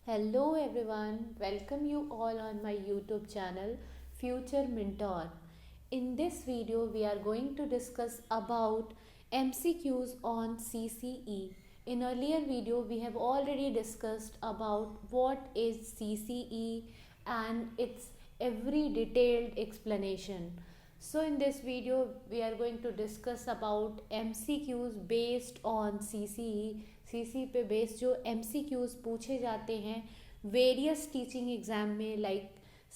Hello everyone, welcome you all on my YouTube channel Future Mentor. In this video we are going to discuss about MCQs on CCE. In earlier video we have already discussed about what is CCE and its every detailed explanation. So in this video we are going to discuss about MCQs based on CCE. CCE पे based जो MCQs पूछे जाते हैं various teaching exam में, like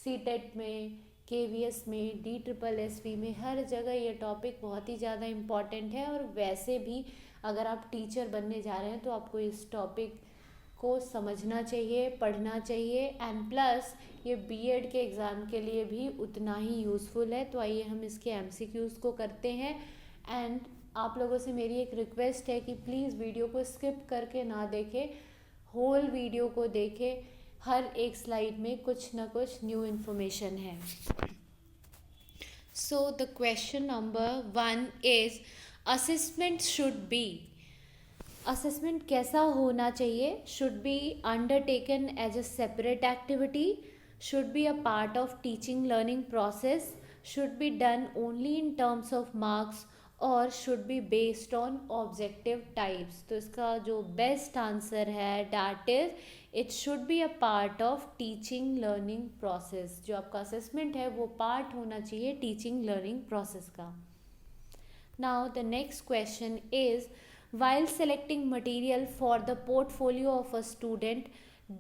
CTET में, KVS में, DSSSB में, हर जगह ये टॉपिक बहुत ही ज़्यादा इम्पॉर्टेंट है। और वैसे भी अगर आप टीचर बनने जा रहे हैं तो आपको इस टॉपिक को समझना चाहिए, पढ़ना चाहिए, एंड प्लस ये बीएड के एग्ज़ाम के लिए भी उतना ही यूज़फुल है। तो आइए हम इसके MCQs को करते हैं। एंड आप लोगों से मेरी एक रिक्वेस्ट है कि प्लीज़ वीडियो को स्किप करके ना देखें, होल वीडियो को देखें। हर एक स्लाइड में कुछ ना कुछ न्यू इन्फॉर्मेशन है। So the question number 1 is assessment should be. Assessment कैसा होना चाहिए? Should be undertaken as a separate activity, should be a part of teaching learning process, should be done only in terms of marks और should be based on objective types. तो इसका जो best answer है that is it should be a part of teaching learning process. जो आपका assessment है वो part होना चाहिए टीचिंग लर्निंग प्रोसेस का। Now the next question is while selecting material for the portfolio of a student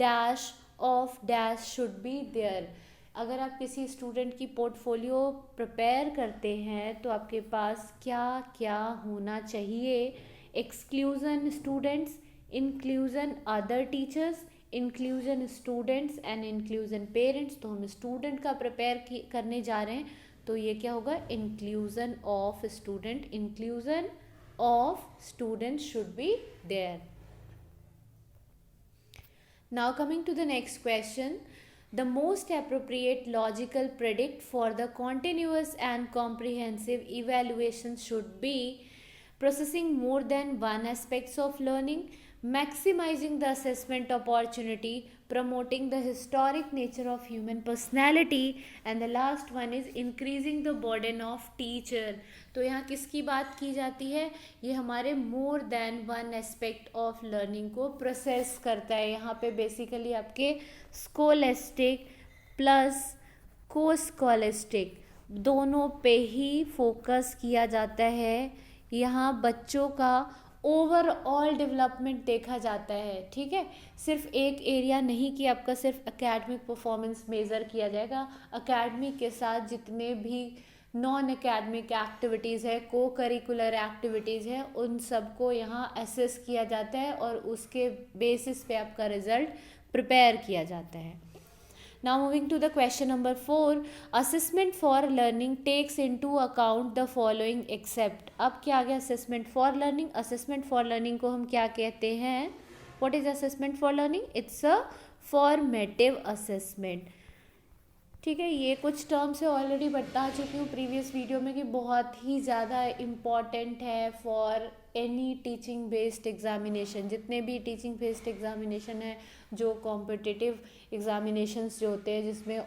dash of dash should be there। अगर आप किसी स्टूडेंट की पोर्टफोलियो प्रिपेयर करते हैं तो आपके पास क्या क्या होना चाहिए? Exclusion students, inclusion other teachers, inclusion students and inclusion parents. तो हम स्टूडेंट का प्रिपेयर करने जा रहे हैं तो ये क्या होगा? Inclusion of student, inclusion of students should be there. Now coming to the next question, the most appropriate logical predict for the continuous and comprehensive evaluation should be processing more than one aspects of learning, maximizing the assessment opportunity, promoting the historic nature of human personality, and the last one is increasing the burden of teacher। तो यहाँ किसकी बात की जाती है? ये हमारे more than one aspect of learning को प्रोसेस करता है। यहाँ पे बेसिकली आपके स्कोलेस्टिक प्लस को स्कोलेस्टिक दोनों पे ही फोकस किया जाता है। यहाँ बच्चों का ओवरऑल डेवलपमेंट देखा जाता है, ठीक है। सिर्फ एक एरिया नहीं कि आपका सिर्फ एकेडमिक परफॉर्मेंस मेज़र किया जाएगा। एकेडमिक के साथ जितने भी नॉन एकेडमिक एक्टिविटीज़ है, को करिकुलर एक्टिविटीज़ है, उन सबको यहाँ असेस किया जाता है और उसके बेसिस पे आपका रिजल्ट प्रिपेयर किया जाता है। Now moving to the question number 4, assessment for learning takes into account the following except। अब क्या आ गया assessment for learning? assessment for learning को हम क्या कहते हैं? What is assessment for learning? It's a formative assessment। ठीक है, ये कुछ टर्म्स से ऑलरेडी बता चुकी हूँ प्रीवियस वीडियो में कि बहुत ही ज़्यादा इम्पॉर्टेंट है for any teaching based examination. जितने भी टीचिंग बेस्ड एग्जामिनेशन है, जो कॉम्पिटिटिव एग्जामिनेशंस जो होते हैं जिसमें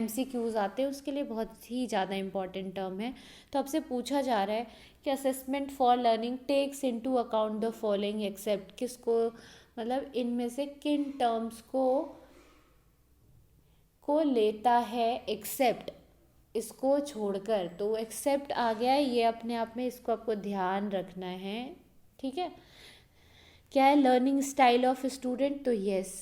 MCQs आते हैं, उसके लिए बहुत ही ज़्यादा इम्पॉर्टेंट टर्म है। तो आपसे पूछा जा रहा है कि assessment for learning takes into account the following except. किसको, मतलब इनमें से किन टर्म्स को लेता है एक्सेप्ट, इसको छोड़कर। तो एक्सेप्ट आ गया है, ये अपने आप में इसको आपको ध्यान रखना है, ठीक है। क्या है? लर्निंग स्टाइल ऑफ स्टूडेंट, तो yes,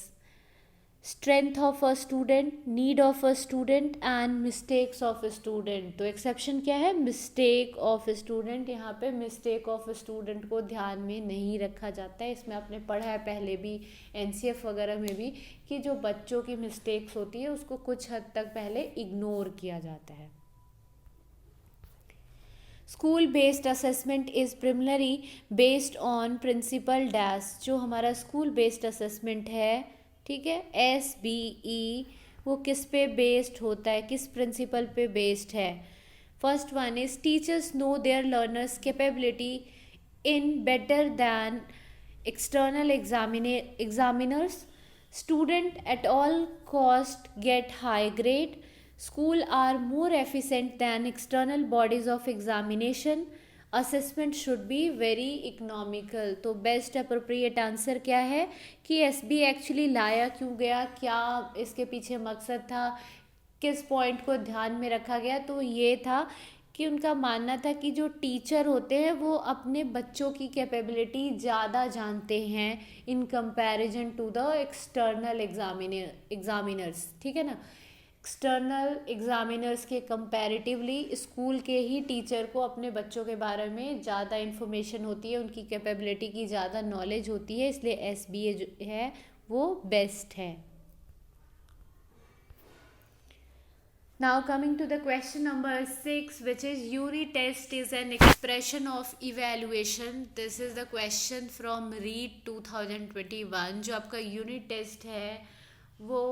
strength of a student, need of a student and mistakes of student. तो एक्सेप्शन क्या है? Mistake of student. यहाँ पे मिस्टेक ऑफ स्टूडेंट को ध्यान में नहीं रखा जाता है। इसमें आपने पढ़ा है पहले भी NCF वगैरह में भी कि जो बच्चों की मिस्टेक्स होती है उसको कुछ हद तक पहले इग्नोर किया जाता है। School based assessment is primarily based on principle dash. जो हमारा स्कूल बेस्ड असेसमेंट है, ठीक है, SBE, वो किस पे बेस्ड होता है, किस प्रिंसिपल पे बेस्ड है? First one is teachers know their learners capability in better than external examiners. Student at all cost get high grade. School are more efficient than external bodies of examination. Assessment should be very economical. तो best appropriate answer क्या है कि SB actually लाया क्यों गया, क्या इसके पीछे मकसद था, किस पॉइंट को ध्यान में रखा गया, तो ये था कि उनका मानना था कि जो टीचर होते हैं वो अपने बच्चों की कैपेबिलिटी ज़्यादा जानते हैं in comparison to the external examiners, ठीक है ना। एक्सटर्नल एग्जामिनर्स के कंपैरेटिवली स्कूल के ही टीचर को अपने बच्चों के बारे में ज़्यादा इन्फॉर्मेशन होती है, उनकी कैपेबिलिटी की ज़्यादा नॉलेज होती है, इसलिए एसबीए जो है वो बेस्ट है। Now coming to the question number 6, which is URI test is an expression of evaluation. This is the question from READ 2021. जो आपका यूनिट टेस्ट है वो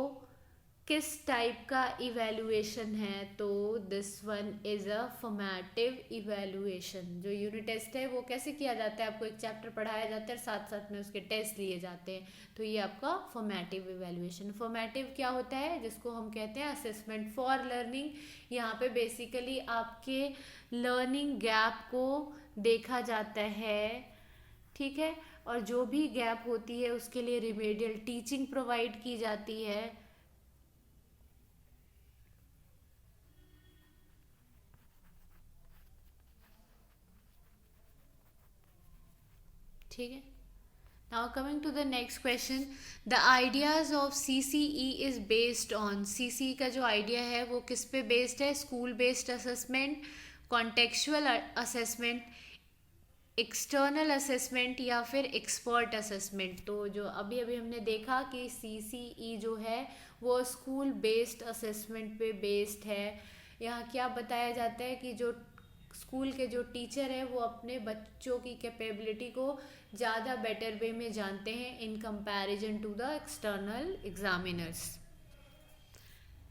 किस टाइप का इवेल्युएशन है, तो this one is a formative evaluation. जो unit test है वो कैसे किया जाता है, आपको एक चैप्टर पढ़ाया जाता है और साथ साथ में उसके टेस्ट लिए जाते हैं, तो ये आपका फॉर्मेटिव इवेल्युएशन। फॉर्मेटिव क्या होता है, जिसको हम कहते हैं असेसमेंट फॉर लर्निंग। यहाँ पे बेसिकली आपके लर्निंग गैप को देखा जाता है, ठीक है, और जो भी गैप होती है उसके लिए रिमेडियल टीचिंग प्रोवाइड की जाती है। ठीक है। Now coming to the next question, the ideas of CCE is based on. CCE का जो आइडिया है वो किस पे बेस्ड है, school based assessment, contextual assessment, external assessment या फिर एक्सपर्ट असेसमेंट। तो जो अभी अभी हमने देखा कि सीसीई जो है वो स्कूल बेस्ड असेसमेंट पे बेस्ड है। यहाँ क्या बताया जाता है कि जो स्कूल के जो टीचर है वो अपने बच्चों की कैपेबिलिटी को ज़्यादा बेटर वे में जानते हैं in comparison to the external examiners.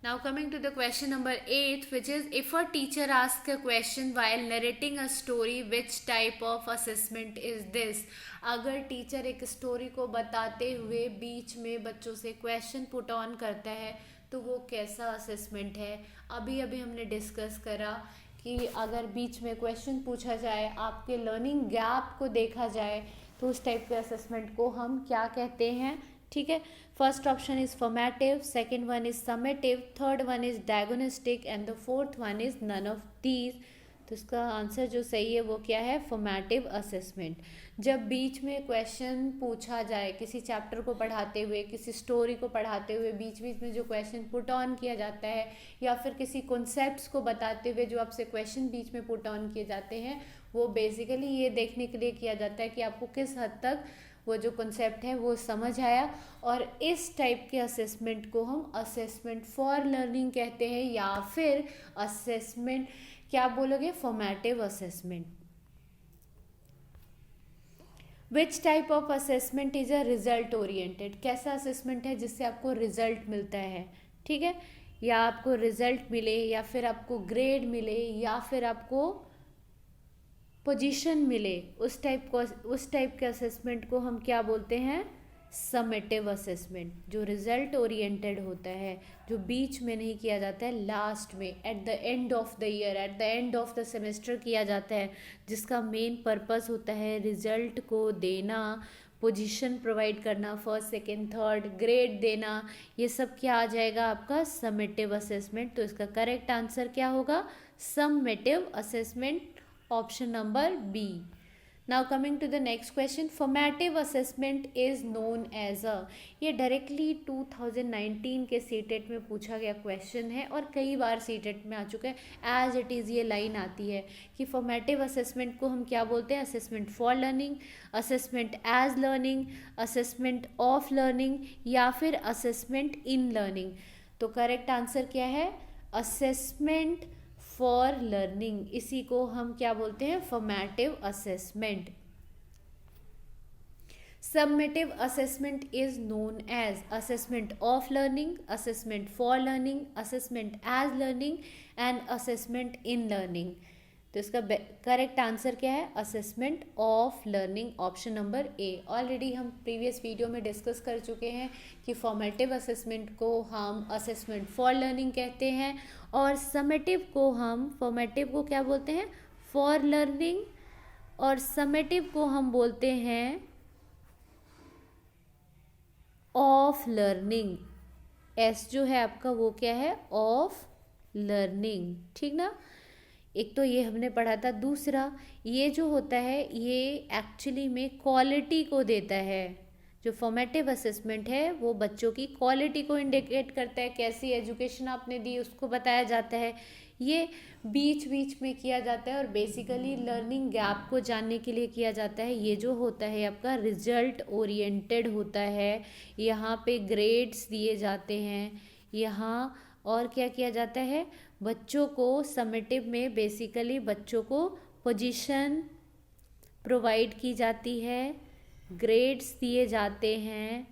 Now coming to the question number 8, which is if a teacher asks a question while narrating a story, which type of assessment is this? अगर teacher एक story को बताते हुए बीच में बच्चों से question put on करता है तो वो कैसा असेसमेंट है। अभी अभी हमने डिस्कस करा कि अगर बीच में क्वेश्चन पूछा जाए, आपके लर्निंग गैप को देखा जाए, तो उस टाइप के असेसमेंट को हम क्या कहते हैं, ठीक है। First option is formative, second one is summative, third one is diagnostic and the fourth one is none of these. तो इसका आंसर जो सही है वो क्या है, फॉर्मेटिव असेसमेंट। जब बीच में क्वेश्चन पूछा जाए किसी चैप्टर को पढ़ाते हुए, किसी स्टोरी को पढ़ाते हुए, बीच बीच में जो क्वेश्चन पुट ऑन किया जाता है या फिर किसी कॉन्सेप्ट्स को बताते हुए जो आपसे क्वेश्चन बीच में पुट ऑन किए जाते हैं, वो बेसिकली ये देखने के लिए किया जाता है कि आपको किस हद तक वो जो कॉन्सेप्ट है वो समझ आया। और इस टाइप के असेसमेंट को हम असेसमेंट फॉर लर्निंग कहते हैं या फिर असेसमेंट, क्या बोलोगे, formative assessment. Which type of assessment is a result oriented. कैसा असेसमेंट है जिससे आपको रिजल्ट मिलता है, ठीक है, या आपको रिजल्ट मिले या फिर आपको ग्रेड मिले या फिर आपको पोजीशन मिले, उस टाइप के असेसमेंट को हम क्या बोलते हैं, समेटिव असेसमेंट। जो रिजल्ट ओरिएंटेड होता है, जो बीच में नहीं किया जाता है, लास्ट में at the end of the year, at the end of the semester किया जाता है, जिसका मेन पर्पस होता है रिजल्ट को देना, पोजीशन प्रोवाइड करना, फर्स्ट सेकेंड थर्ड, ग्रेड देना, ये सब क्या आ जाएगा आपका, समेटिव असेसमेंट। तो इसका करेक्ट आंसर क्या होगा, summative assessment, option number B. Now coming to the next question, formative assessment is known as a. ये डायरेक्टली 2019 के सीटेट में पूछा गया क्वेश्चन है और कई बार सीटेट में आ चुका है। एज इट इज़ ये लाइन आती है कि फॉर्मेटिव असेसमेंट को हम क्या बोलते हैं, assessment for learning, assessment as learning, assessment of learning या फिर असेसमेंट इन लर्निंग। तो करेक्ट आंसर क्या है, असेसमेंट फॉर लर्निंग। इसी को हम क्या बोलते हैं, formative assessment. Summative assessment is known as assessment of learning, assessment for learning, assessment as learning and assessment in learning. तो इसका करेक्ट आंसर क्या है? Assessment of learning, option number A. Already हम प्रीवियस वीडियो में discuss कर चुके हैं कि फॉर्मेटिव असेसमेंट को हम असेसमेंट फॉर लर्निंग कहते हैं और समेटिव को हम, फॉर्मेटिव को क्या बोलते हैं? फॉर लर्निंग, और समेटिव को हम बोलते हैं ऑफ लर्निंग। एस जो है आपका वो क्या है? ऑफ लर्निंग, ठीक ना। एक तो ये हमने पढ़ा था। दूसरा, ये जो होता है ये एक्चुअली में क्वालिटी को देता है। जो फॉर्मेटिव असेसमेंट है वो बच्चों की क्वालिटी को इंडिकेट करता है, कैसी एजुकेशन आपने दी उसको बताया जाता है। ये बीच बीच में किया जाता है और बेसिकली लर्निंग गैप को जानने के लिए किया जाता है। ये जो होता है आपका रिजल्ट ओरिएंटेड होता है। यहाँ पे ग्रेड्स दिए जाते हैं। यहाँ और क्या किया जाता है? बच्चों को समेटिव में बेसिकली बच्चों को पोजीशन प्रोवाइड की जाती है, ग्रेड्स दिए जाते हैं,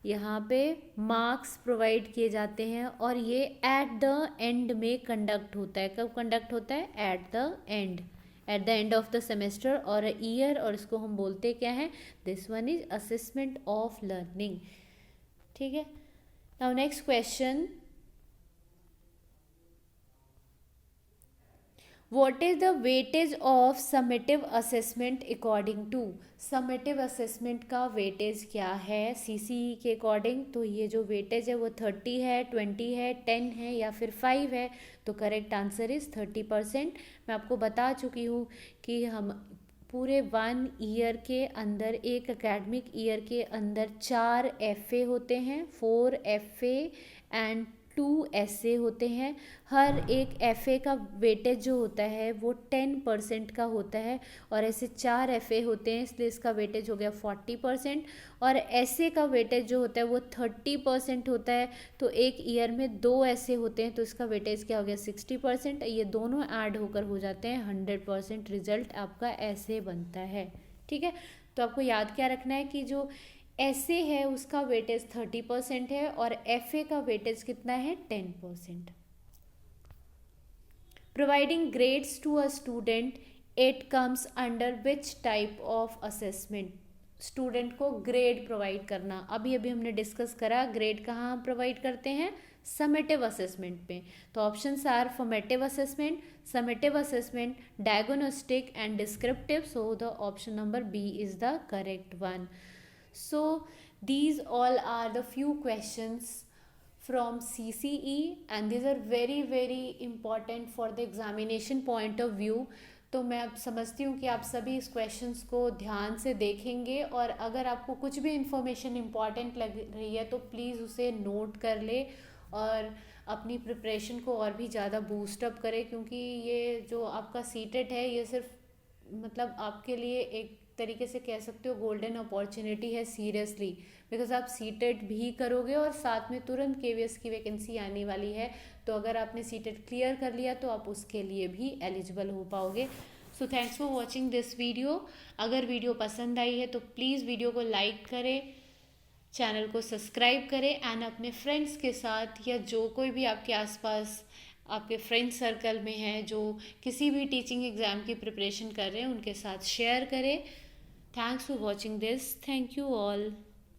यहाँ पे मार्क्स प्रोवाइड किए जाते हैं और ये एट द एंड में कंडक्ट होता है। कब कंडक्ट होता है? At the end of the semester और ईयर, और इसको हम बोलते क्या है? This one is assessment of learning, ठीक है। Now next question, What is the weightage of summative assessment according to? Summative assessment का weightage क्या है CCE के अकॉर्डिंग? तो ये जो weightage है वो 30 है, 20 है, 10 है या फिर 5 है। तो करेक्ट आंसर इज 30%। मैं आपको बता चुकी हूँ कि हम पूरे 1 ईयर के अंदर, एक एकेडमिक ईयर के अंदर 4 FA होते हैं, 4 FA एंड 2 SA होते हैं। हर एक FA का वेटेज जो होता है वो 10% का होता है और ऐसे 4 FA होते हैं, इसलिए इसका वेटेज हो गया 40%। और SA का वेटेज जो होता है वो 30% होता है। तो एक ईयर में 2 SA होते हैं तो इसका वेटेज क्या हो गया? 60%। ये दोनों ऐड होकर हो जाते हैं 100%। रिजल्ट आपका ऐसे बनता है, ठीक है। तो आपको याद क्या रखना है कि जो ऐसे है उसका वेटेज 30% है और FA का वेटेज कितना है? 10%। Providing grades to a student, it comes under which type of assessment? Student को ग्रेड प्रोवाइड करना, अभी अभी हमने डिस्कस करा ग्रेड कहाँ हम प्रोवाइड करते हैं? समेटिव असेसमेंट में। तो options are formative assessment, summative assessment, diagnostic and descriptive. So the option number B is the correct one. So these all are the few questions from CCE and these are very very important for the examination point of view. तो मैं अब समझती हूँ कि आप सभी इस questions को ध्यान से देखेंगे और अगर आपको कुछ भी इंफॉर्मेशन इम्पॉर्टेंट लग रही है तो प्लीज़ उसे नोट कर ले और अपनी प्रिपरेशन को और भी ज़्यादा बूस्टअप करें, क्योंकि ये जो आपका सीटेट है ये सिर्फ मतलब आपके लिए एक तरीके से कह सकते हो गोल्डन अपॉर्चुनिटी है, सीरियसली, बिकॉज आप सीटेट भी करोगे और साथ में तुरंत KVS की वैकेंसी आने वाली है। तो अगर आपने सीटेट क्लियर कर लिया तो आप उसके लिए भी एलिजिबल हो पाओगे। So thanks for watching this video. अगर वीडियो पसंद आई है तो प्लीज़ वीडियो को लाइक करें, चैनल को सब्सक्राइब करें एंड अपने फ्रेंड्स के साथ या जो कोई भी आपके आसपास आपके फ्रेंड सर्कल में है जो किसी भी टीचिंग एग्ज़ाम की प्रिपरेशन कर रहे हैं उनके साथ शेयर करें। Thanks for watching this. Thank you all.